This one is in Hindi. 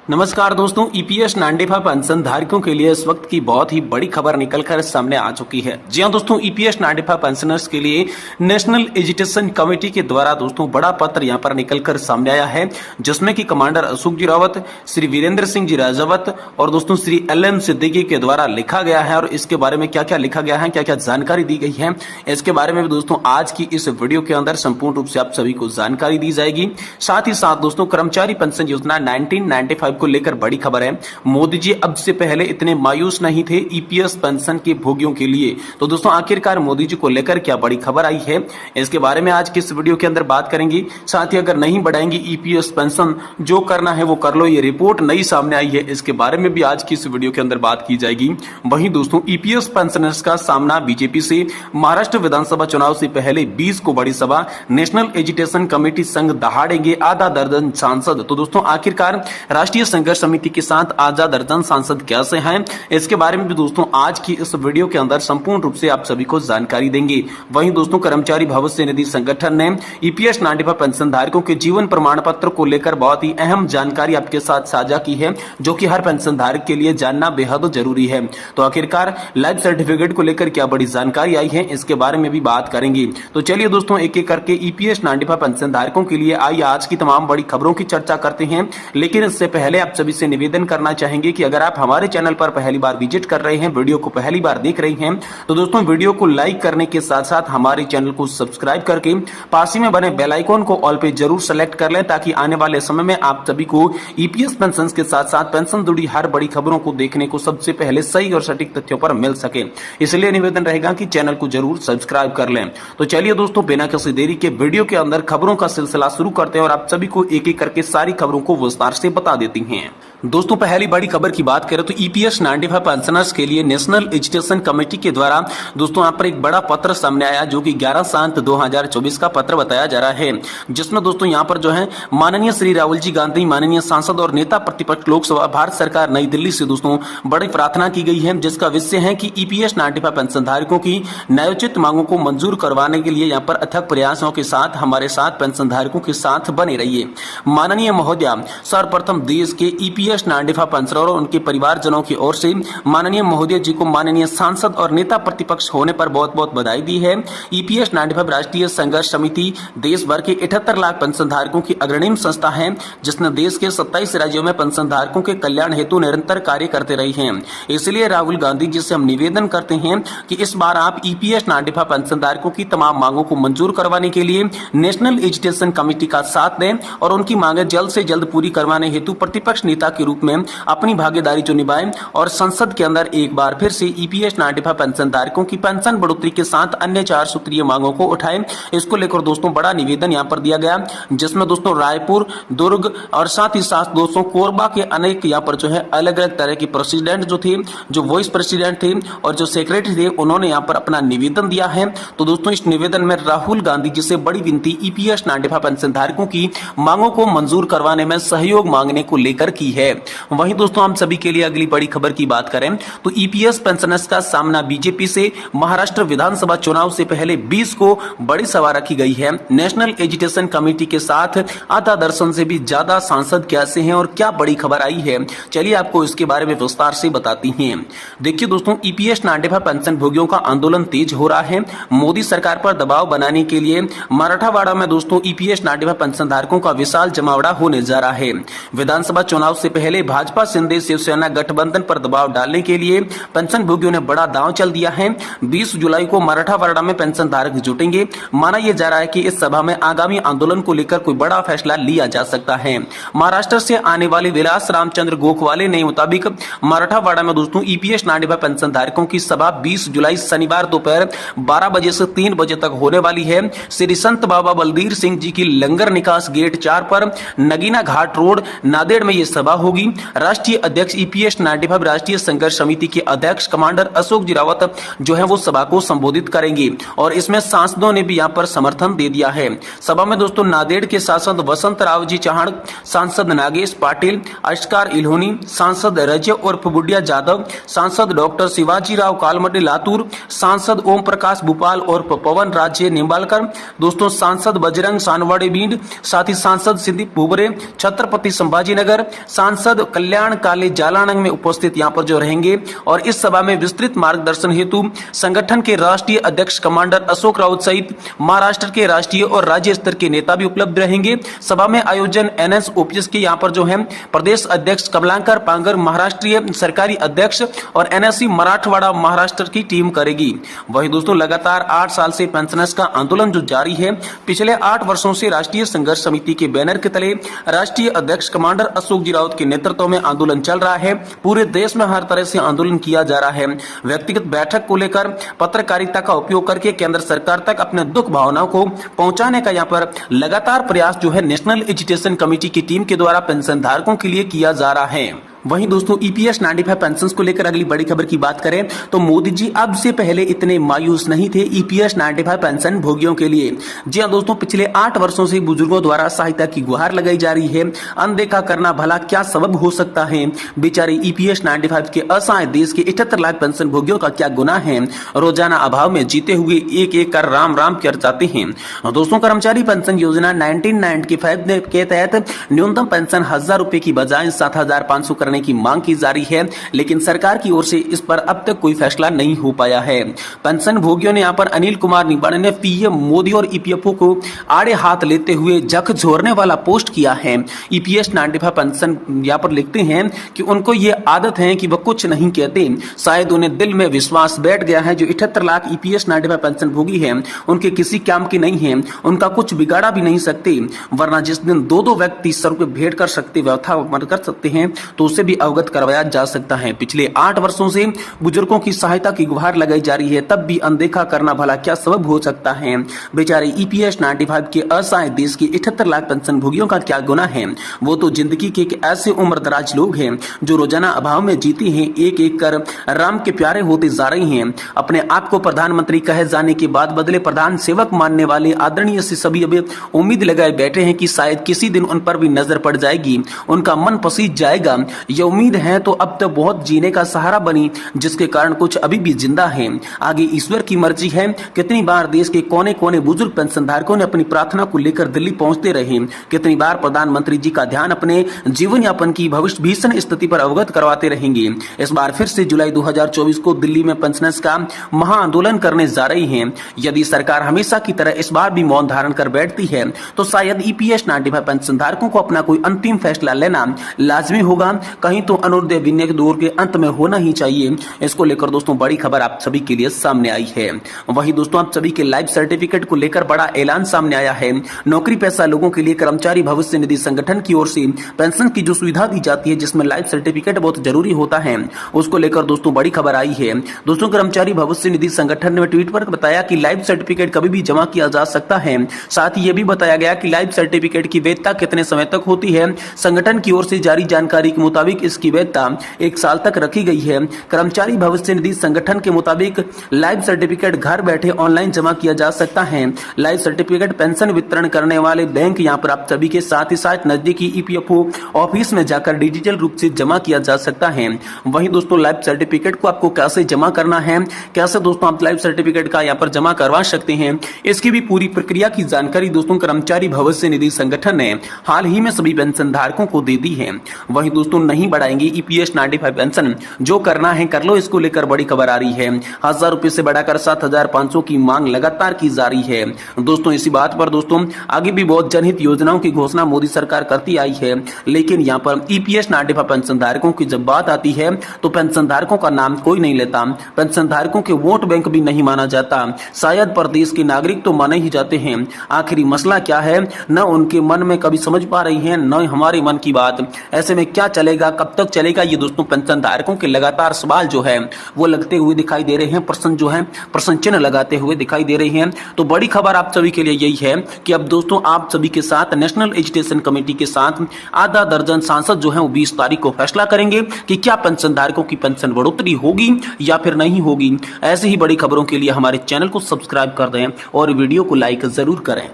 नमस्कार दोस्तों, ईपीएस 95 पेंशन धारकों के लिए इस वक्त की बहुत ही बड़ी खबर निकलकर सामने आ चुकी है। जी हां दोस्तों, ईपीएस 95 पेंशनर्स के लिए नेशनल एजुकेशन कमेटी के द्वारा दोस्तों बड़ा पत्र यहां पर निकलकर सामने आया है, जिसमें कि कमांडर अशोक जी रावत, श्री वीरेंद्र सिंह जी राजावत और दोस्तों श्री LM सिद्दीकी के द्वारा लिखा गया है। और इसके बारे में क्या क्या लिखा गया है, क्या क्या जानकारी दी गई है, इसके बारे में भी दोस्तों आज की इस वीडियो के अंदर संपूर्ण रूप से आप सभी को जानकारी दी जाएगी। साथ ही साथ दोस्तों कर्मचारी पेंशन योजना 1995 को लेकर बड़ी खबर है। मोदी जी अब से पहले इतने मायूस नहीं थे ईपीएस पेंशन के भोगियों के लिए। तो दोस्तों आखिरकार मोदी जी को लेकर क्या बड़ी खबर आई है, इसके बारे में आज की इस वीडियो के अंदर बात करेंगे। साथ ही अगर नहीं बढ़ाएंगे ईपीएस पेंशन, जो करना है वो कर लो, ये रिपोर्ट नई सामने आई है, इसके बारे में भी आज की इस वीडियो के अंदर बात की जाएगी। वहीं दोस्तों ईपीएस पेंशनर्स का सामना बीजेपी से। महाराष्ट्र विधानसभा चुनाव से पहले 20 को बड़ी सभा, नेशनल एजुकेशन कमेटी संघ दहाड़ेंगे आधा दर्जन सांसद। तो दोस्तों आखिरकार राष्ट्रीय संघर्ष समिति के साथ आधा दर्जन सांसद कैसे हैं, इसके बारे में भी दोस्तों आज की इस वीडियो के अंदर संपूर्ण रूप से आप सभी को जानकारी देंगे। वहीं दोस्तों कर्मचारी भविष्य निधि संगठन ने ईपीएस 95 पेंशन धारकों के जीवन प्रमाण पत्र को लेकर बहुत ही अहम जानकारी आपके साथ साझा की है, जो कि हर पेंशन धारक के लिए जानना बेहद जरूरी है। तो आखिरकार लाइफ सर्टिफिकेट को लेकर क्या बड़ी जानकारी आई है, इसके बारे में भी बात करेंगे। तो चलिए दोस्तों एक एक करके ईपीएस 95 पेंशन धारकों के लिए आई आज की तमाम बड़ी खबरों की चर्चा करते हैं। लेकिन इससे पहले आप सभी से निवेदन करना चाहेंगे कि अगर आप हमारे चैनल पर पहली बार विजिट कर रहे हैं, वीडियो को पहली बार देख रहे हैं, तो दोस्तों वीडियो को लाइक करने के साथ साथ हमारे चैनल को सब्सक्राइब करके पास ही में बने बेल आइकॉन को ऑल पे जरूर सेलेक्ट कर लें, ताकि आने वाले समय में आप सभी को ईपीएस पेंशन के साथ साथ पेंशन जुड़ी हर बड़ी खबरों को देखने को सबसे पहले सही और सटीक तथ्यों पर मिल सके। इसलिए निवेदन रहेगा कि चैनल को जरूर सब्सक्राइब कर लें। तो चलिए दोस्तों बिना किसी देरी के वीडियो के अंदर खबरों का सिलसिला शुरू करते हैं और आप सभी को एक एक करके सारी खबरों को विस्तार से बता देती हैं। दोस्तों पहली बड़ी खबर की बात करें तो ईपीएस 95 पेंशनर्स के लिए नेशनल एजुकेशन कमेटी के द्वारा दोस्तों यहाँ पर एक बड़ा पत्र सामने आया, जो कि 11/7/2024 का पत्र बताया जा रहा है, जिसमें दोस्तों यहाँ पर जो है माननीय श्री राहुल जी गांधी, माननीय सांसद और नेता प्रतिपक्ष लोकसभा भारत सरकार नई दिल्ली से दोस्तों बड़ी प्रार्थना की गई है, जिसका विषय है कि ईपीएस 95 पेंशन धारकों की न्यायोचित मांगों को मंजूर करवाने के लिए यहाँ पर अथक प्रयासों के साथ हमारे साथ पेंशन धारकों के साथ बने रहिए। माननीय महोदया, सर्वप्रथम देश के ईपीएस 95 पेंशनरों और उनके परिवारजनों की ओर से माननीय महोदय जी को माननीय सांसद और नेता प्रतिपक्ष होने पर बहुत बहुत बधाई दी है। ईपीएस 95 राष्ट्रीय संघर्ष समिति देश भर के 78 लाख पेंशन धारकों की अग्रणी संस्था है, जिसने देश के 27 राज्यों में पेंशन धारकों के कल्याण हेतु निरंतर कार्य करते रही है। इसलिए राहुल गांधी जी से हम निवेदन करते हैं कि इस बार आप ईपीएस 95 पेंशन धारकों की तमाम मांगों को मंजूर करवाने के लिए नेशनल एजुकेशन कमेटी का साथ दें और उनकी मांगे जल्द से जल्द पूरी करवाने हेतु प्रतिपक्ष नेता के रूप में अपनी भागीदारी जो निभाएं और संसद के अंदर एक बार फिर से ईपीएस 95 पेंशन धारकों की पेंशन बढ़ोतरी के साथ अन्य 4 सूत्रीय मांगों को उठाएं। इसको लेकर दोस्तों बड़ा निवेदन यहां पर दिया गया, जिसमें दोस्तों रायपुर, दुर्ग और साथ ही साथ दोस्तों कोरबा के अनेक यहां पर जो है अलग अलग तरह के प्रेसिडेंट जो थे, जो वाइस प्रेसिडेंट थे और जो सेक्रेटरी थे, उन्होंने यहां पर अपना निवेदन दिया है। तो दोस्तों इस निवेदन में राहुल गांधी जी से बड़ी विनती ईपीएस 95 पेंशन धारकों की मांगों को मंजूर करवाने में सहयोग मांगने को लेकर की है। वहीं दोस्तों हम सभी के लिए अगली बड़ी खबर की बात करें तो ईपीएस पेंशनर्स का सामना बीजेपी से। महाराष्ट्र विधानसभा चुनाव से पहले 20 को बड़ी सभा रखी गई है। नेशनल एजुकेशन कमेटी के साथ आधा दर्जन से भी ज्यादा सांसद कैसे हैं और क्या बड़ी खबर आई है, चलिए आपको इसके बारे में विस्तार से बताती हैं। देखिए दोस्तों ईपीएस 95 पेंशन भोगियों का आंदोलन तेज हो रहा है। मोदी सरकार पर दबाव बनाने के लिए मराठवाड़ा में दोस्तों ईपीएस 95 पेंशन धारकों का विशाल जमावड़ा होने जा रहा है। विधानसभा चुनाव से पहले भाजपा शिंदे शिवसेना गठबंधन पर दबाव डालने के लिए पेंशन भोगियों ने बड़ा दांव चल दिया है। 20 जुलाई को मराठवाड़ा में पेंशन धारक जुटेंगे। माना यह जा रहा है कि इस सभा में आगामी आंदोलन को लेकर कोई बड़ा फैसला लिया जा सकता है। महाराष्ट्र से आने वाले विलास रामचंद्र गोखवाले ने मुताबिक मराठवाड़ा में दोस्तों ईपीएस 95 पेंशन धारकों की सभा 20 जुलाई शनिवार दोपहर 12 बजे से 3 बजे तक होने वाली है। श्री संत बाबा बलदीर सिंह जी की लंगर निकास गेट 4 पर नगीना घाट रोड नांदेड़ में यह सभा होगी। राष्ट्रीय अध्यक्ष ईपीएस 95 राष्ट्रीय संघर्ष समिति के अध्यक्ष कमांडर अशोक जी रावत जो है वो सभा को संबोधित करेंगे और इसमें सांसदों ने भी यहां पर समर्थन दे दिया है। सभा में दोस्तों नांदेड़ के सांसद वसंत राव जी चौहान, सांसद नागेश पाटिल, अशकार इल्होनी, सांसद रजय उर्फ बुढ़िया जाधव, सांसद डॉक्टर शिवाजी राव कालमडी लातूर, सांसद ओम प्रकाश भूपाल उर्फ पवन राज्य निम्बालकर, दोस्तों सांसद बजरंग सानवाड़े बींड, साथ ही सांसद सिद्दीक भुबरे छत्रपति संभाजी नगर, सांसद सांसद कल्याण काले जालानंग में उपस्थित यहाँ पर जो रहेंगे और इस सभा में विस्तृत मार्गदर्शन हेतु संगठन के राष्ट्रीय अध्यक्ष कमांडर अशोक राउत सहित महाराष्ट्र के राष्ट्रीय और राज्य स्तर के नेता भी उपलब्ध रहेंगे। सभा में आयोजन एनएस ओपीएस के यहाँ पर जो है प्रदेश अध्यक्ष कमलाकर पांगर महाराष्ट्रीय सरकारी अध्यक्ष और एनएससी मराठवाड़ा महाराष्ट्र की टीम करेगी। वही दोस्तों लगातार 8 साल से पेंशनर्स का आंदोलन जो जारी है, पिछले 8 वर्षों से राष्ट्रीय संघर्ष समिति के बैनर के तले राष्ट्रीय अध्यक्ष कमांडर अशोक जी राउत के नेतृत्व में आंदोलन चल रहा है। पूरे देश में हर तरह से आंदोलन किया जा रहा है। व्यक्तिगत बैठक को लेकर पत्रकारिता का उपयोग करके केंद्र सरकार तक अपने दुख भावनाओं को पहुंचाने का यहाँ पर लगातार प्रयास जो है नेशनल एजुकेशन कमेटी की टीम के द्वारा पेंशन धारकों के लिए किया जा रहा है। वहीं दोस्तों ईपीएस 95 पेंशन को लेकर अगली बड़ी खबर की बात करें तो मोदी जी अब से पहले इतने मायूस नहीं थे ईपीएस 95 पेंशन भोगियों के लिए। जी हां दोस्तों, पिछले 8 वर्षों से बुजुर्गों द्वारा सहायता की गुहार लगाई जा रही है। अनदेखा करना भला क्या सबब हो सकता है? बेचारे ईपीएस 95 के असहाय देश के 78 लाख पेंशन भोगियों का क्या गुनाह है? रोजाना अभाव में जीते हुए एक एक कर राम राम कर जाते हैं। दोस्तों, कर्मचारी पेंशन योजना 1995 के तहत न्यूनतम पेंशन 1000 रुपए की बजाय 7500 करने की मांग की जा रही है, लेकिन सरकार की ओर से इस पर अब तक कोई फैसला नहीं हो पाया है। पेंशन भोगियों ने यहाँ पर अनिल कुमार निबाड़े ने पीएम मोदी और ईपीएफओ को आड़े हाथ लेते हुए झकझोरने वाला पोस्ट किया है। ईपीएस 95 पेंशन यहाँ पर लिखते हैं कि उनको ये आदत है कि वह कुछ नहीं कहते। शायद उन्हें दिल में विश्वास बैठ गया है जो 78 लाख ईपीएस 95 पेंशन भोगी है उनके किसी काम के नहीं है, उनका कुछ बिगाड़ा भी नहीं सकते। वरना जिस दिन दो व्यक्ति सर पे भेंट कर सकते, व्यवस्था कर सकते हैं तो उसे भी अवगत करवाया जा सकता है। पिछले 8 वर्षों से बुजुर्गों की सहायता की गुहार लगाई जा रही है, तब भी अनदेखा करना भला क्या सबब हो सकता है? बेचारे ईपीएस 95 के असहाय देश के 78 लाख पेंशन भोगियों का क्या गुनाह है? वो तो जिंदगी के एक ऐसे उम्रदराज लोग हैं जो रोजाना अभाव में जीते हैं, एक एक कर राम के प्यारे होते जा रहे हैं। अपने आप को प्रधानमंत्री कहे जाने के बाद बदले प्रधान सेवक मानने वाले आदरणीय से सभी अब उम्मीद लगाए बैठे हैं कि शायद किसी दिन उन पर भी नजर पड़ जाएगी, उनका मन पसीज जाएगा। ये उम्मीद है तो अब तक बहुत जीने का सहारा बनी, जिसके कारण कुछ अभी भी जिंदा है। आगे ईश्वर की मर्जी है। कितनी बार देश के कोने कोने बुजुर्ग पेंशन धारकों ने अपनी प्रार्थना को लेकर दिल्ली पहुंचते रहे, कितनी बार प्रधानमंत्री जी का ध्यान अपने जीवन यापन की भविष्य भीषण स्थिति पर अवगत करवाते रहेंगे। इस बार फिर से जुलाई 2024 को दिल्ली में पेंशनर्स का महा आंदोलन करने जा रही है। यदि सरकार हमेशा की तरह इस बार भी मौन धारण कर बैठती है तो शायद ईपीएस 95 पेंशन धारकों को अपना कोई अंतिम फैसला लेना लाजमी होगा। कहीं तो अनुरोध विनय के दौर के अंत में होना ही चाहिए। इसको लेकर दोस्तों बड़ी खबर आप सभी के लिए सामने आई है। वहीं दोस्तों आप सभी के लाइफ सर्टिफिकेट को लेकर बड़ा ऐलान सामने आया है। नौकरी पेशा लोगों के लिए कर्मचारी भविष्य निधि संगठन की ओर से पेंशन की जो सुविधा दी जाती है, जिसमें लाइफ सर्टिफिकेट बहुत जरूरी होता है, उसको लेकर दोस्तों बड़ी खबर आई है। दोस्तों कर्मचारी भविष्य निधि संगठन ने ट्वीट पर बताया कि लाइफ सर्टिफिकेट कभी भी जमा किया जा सकता है। साथ ही यह भी बताया गया कि लाइफ सर्टिफिकेट की वैधता कितने समय तक होती है। संगठन की ओर से जारी जानकारी के मुताबिक इसकी वैधता 1 साल तक रखी गई है। कर्मचारी भविष्य निधि संगठन के मुताबिक लाइफ सर्टिफिकेट घर बैठे ऑनलाइन जमा किया जा सकता है। लाइफ सर्टिफिकेट पेंशन वितरण करने वाले बैंक यहाँ पर आप सभी के साथ ही साथ नजदीकी ईपीएफओ ऑफिस में जाकर डिजिटल रूप से जमा किया जा सकता है। वहीं दोस्तों लाइफ सर्टिफिकेट को आपको कैसे जमा करना है, कैसे दोस्तों आप लाइफ सर्टिफिकेट का यहाँ पर जमा करवा सकते हैं, इसकी भी पूरी प्रक्रिया की जानकारी दोस्तों कर्मचारी भविष्य निधि संगठन ने हाल ही में सभी पेंशन धारकों को दे दी है। वहीं दोस्तों नहीं बढ़ाएंगे ईपीएस 95 पेंशन, जो करना है कर लो। इसको लेकर बड़ी खबर आ रही है। 1000 रुपए से बढ़ाकर 7500 की मांग लगातार की जा रही है। दोस्तों इसी बात पर दोस्तों आगे भी बहुत जनहित योजनाओं की घोषणा मोदी सरकार करती आई है, लेकिन यहाँ पर ईपीएस 95 पेंशन धारकों की जब बात आती है तो पेंशन धारकों का नाम कोई नहीं लेता। पेंशन धारकों के वोट बैंक भी नहीं माना जाता। शायद प्रदेश के नागरिक तो माने ही जाते हैं। आखिरी मसला क्या है, न उनके मन में कभी समझ पा रही है, न हमारे मन की बात। ऐसे में क्या चलेगा, कब तक चलेगा, ये दोस्तों पेंशन धारकों के लगातार सवाल जो है वो लगते हुए दिखाई दे रहे हैं। प्रश्न जो है प्रश्न चिन्ह लगाते हुए दिखाई दे रहे हैं। तो बड़ी खबर आप सभी के लिए यही है कि अब दोस्तों आप सभी के साथ नेशनल एजुकेशन कमेटी के साथ आधा दर्जन सांसद जो है वो 20 तारीख को फैसला करेंगे कि क्या पेंशन धारकों की पेंशन बढ़ोतरी होगी या फिर नहीं होगी। ऐसे ही बड़ी खबरों के लिए हमारे चैनल को सब्सक्राइब कर दें और वीडियो को लाइक जरूर करें।